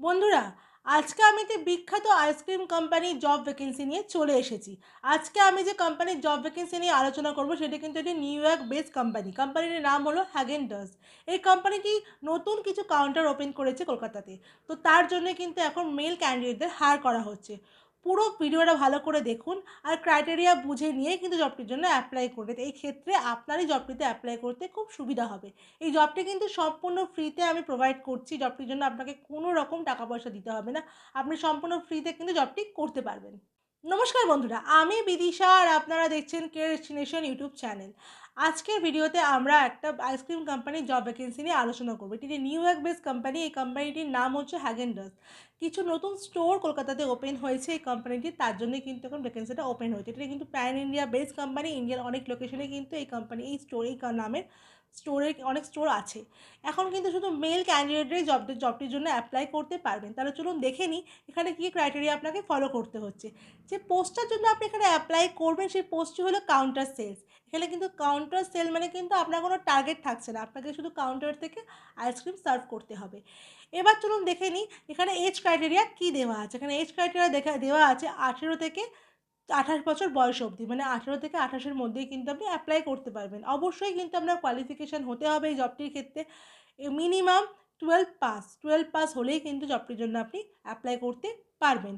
বন্ধুরা, আজকে আমি একটি বিখ্যাত আইসক্রিম কোম্পানির জব ভ্যাকেন্সি নিয়ে চলে এসেছি। আজকে আমি যে কোম্পানির জব ভ্যাকেন্সি নিয়ে আলোচনা করব সেটা কিন্তু একটি নিউ ইয়র্ক বেস কোম্পানি। কোম্পানিটির নাম হলো হ্যাগেন ডাজ। এই কোম্পানিটি নতুন কিছু কাউন্টার ওপেন করেছে কলকাতাতে। তো তার জন্য কিন্তু এখন মেল ক্যান্ডিডেটদের হায়ার করা হচ্ছে। পুরো ভিডিওটা ভালো করে দেখুন আর ক্রাইটেরিয়া বুঝে নিয়ে কিন্তু জবটির জন্য অ্যাপ্লাই করবে। এই ক্ষেত্রে আপনারই জবটিতে অ্যাপ্লাই করতে খুব সুবিধা হবে। এই জবটি কিন্তু সম্পূর্ণ ফ্রিতে আমি প্রোভাইড করছি। জবটির জন্য আপনাকে কোনো রকম টাকা পয়সা দিতে হবে না। আপনি সম্পূর্ণ ফ্রিতে কিন্তু জবটি করতে পারবেন। নমস্কার বন্ধুরা, আমি বিদিশা আর আপনারা দেখছেন কেয়ার ডেস্টিনেশন ইউটিউব চ্যানেল। আজকের ভিডিওতে আমরা একটা আইসক্রিম কোম্পানির জব ভ্যাকেন্সি নিয়ে আলোচনা করবো। এটি নিউ ইয়র্ক বেস কোম্পানি। এই কোম্পানিটির নাম হচ্ছে হ্যাগেন ডাজ। কিছু নতুন স্টোর কলকাতাতে ওপেন হয়েছে এই কোম্পানিটির, তার জন্যই কিন্তু এখন ভ্যাকেন্সিটা ওপেন হয়েছে। এটা কিন্তু প্যান ইন্ডিয়া বেস কোম্পানি। ইন্ডিয়ার অনেক লোকেশনে কিন্তু এই কোম্পানি এই স্টোর এই নামের স্টোরের অনেক স্টোর আছে। এখন কিন্তু শুধু মেল ক্যান্ডিডেটরাই জবটির জন্য অ্যাপ্লাই করতে পারবেন। তাহলে চলুন দেখে নিই এখানে কী ক্রাইটেরিয়া আপনাকে ফলো করতে হচ্ছে। যে পোস্টটার জন্য আপনি এখানে অ্যাপ্লাই করবেন সেই পোস্টটি হলো কাউন্টার সেলস। এখানে কিন্তু কাউন্টার সেল মানে কিন্তু আপনার কোনো টার্গেট থাকছে না, আপনাকে শুধু কাউন্টার থেকে আইসক্রিম সার্ভ করতে হবে। এবার চলুন দেখে নিই এখানে এজ ক্রাইটেরিয়া কী দেওয়া আছে। এখানে এজ ক্রাইটেরিয়া দেওয়া আছে 18 থেকে 28 বছর বয়স অবধি, মানে 18 থেকে 28-এর মধ্যেই কিন্তু আপনি অ্যাপ্লাই করতে পারবেন। অবশ্যই কিন্তু আপনার কোয়ালিফিকেশান হতে হবে এই জবটির ক্ষেত্রে মিনিমাম 12 পাস হলেই কিন্তু জবটির জন্য আপনি অ্যাপ্লাই করতে পারবেন।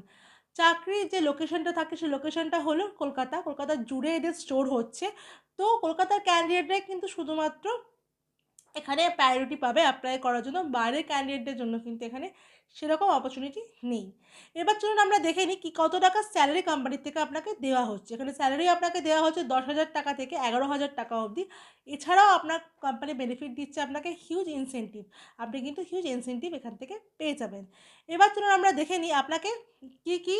চাকরির যে লোকেশনটা থাকে সেই লোকেশনটা হলো কলকাতা জুড়ে এদের স্টোর হচ্ছে। তো কলকাতার ক্যান্ডিডেটরাই কিন্তু শুধুমাত্র এখানে প্রায়োরিটি পাবে অ্যাপ্লাই করার জন্য। বাইরের ক্যান্ডিডেটদের জন্য কিন্তু এখানে সেরকম অপরচুনিটি নেই। এবার চলুন আমরা দেখে নিই কত টাকা স্যালারি কোম্পানির থেকে আপনাকে দেওয়া হচ্ছে। এখানে স্যালারি আপনাকে দেওয়া হচ্ছে 10,000 টাকা থেকে 11,000 টাকা অবধি। এছাড়াও আপনার কোম্পানি বেনিফিট দিচ্ছে আপনাকে হিউজ ইনসেনটিভ। আপনি কিন্তু হিউজ ইনসেনটিভ এখান থেকে পেয়ে যাবেন। এবার চলুন আমরা দেখে নিই আপনাকে কী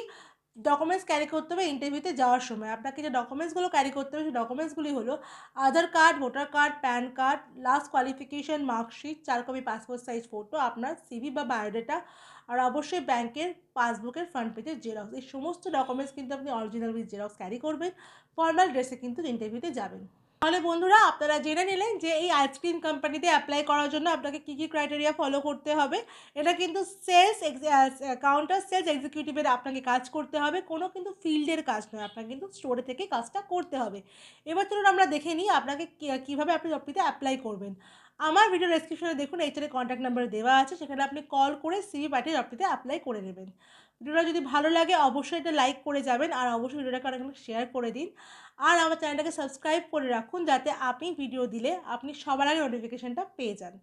ডকুমেন্টস ক্যারি করতে হবে ইন্টারভিউতে যাওয়ার সময়। আপনাকে যে ডকুমেন্টসগুলো ক্যারি করতে হবে সেই ডকুমেন্টসগুলি হলো Aadhaar card, voter card, PAN card, last qualification marksheet, 4 copy passport size photo, আপনার সিভি বা বায়োডাটা, আর অবশ্যই ব্যাংকের পাসবুকের ফ্রন্ট পেজের জেরক্স। এই সমস্ত ডকুমেন্টস কিন্তু আপনি অরিজিনাল উইথ জেরক্স ক্যারি করবেন। ফর্মাল ড্রেসে কিন্তু ইন্টারভিউতে যাবেন। তাহলে বন্ধুরা, আপনারা জেনে নিলেন যে এই আইসক্রিম কোম্পানিতে অ্যাপ্লাই করার জন্য আপনাকে কী কী ক্রাইটেরিয়া ফলো করতে হবে। এটা কিন্তু কাউন্টার সেলস এক্সিকিউটিভের আপনাকে কাজ করতে হবে, কোনো কিন্তু ফিল্ডের কাজ নয়, আপনাকে কিন্তু স্টোরে থেকে কাজটা করতে হবে। এবার চলুন আমরা দেখে নিই আপনাকে কীভাবে আপনি জবটিতে অ্যাপ্লাই করবেন। আমার ভিডিও ডেসক্রিপশনে দেখুন এইচআরের কন্ট্যাক্ট নাম্বার দেওয়া আছে, সেখানে আপনি কল করে সিভি পাঠিয়ে জবটিতে অ্যাপ্লাই করে নেবেন। ভিডিওটা যদি ভালো লাগে অবশ্যই এটা লাইক করে যাবেন আর অবশ্যই ভিডিওটাকে অনেক শেয়ার করে দিন। আর আমার চ্যানেলটাকে সাবস্ক্রাইব করে রাখুন যাতে আপনি ভিডিও দিলে আপনি সবার আগে নোটিফিকেশানটা পেয়ে যান।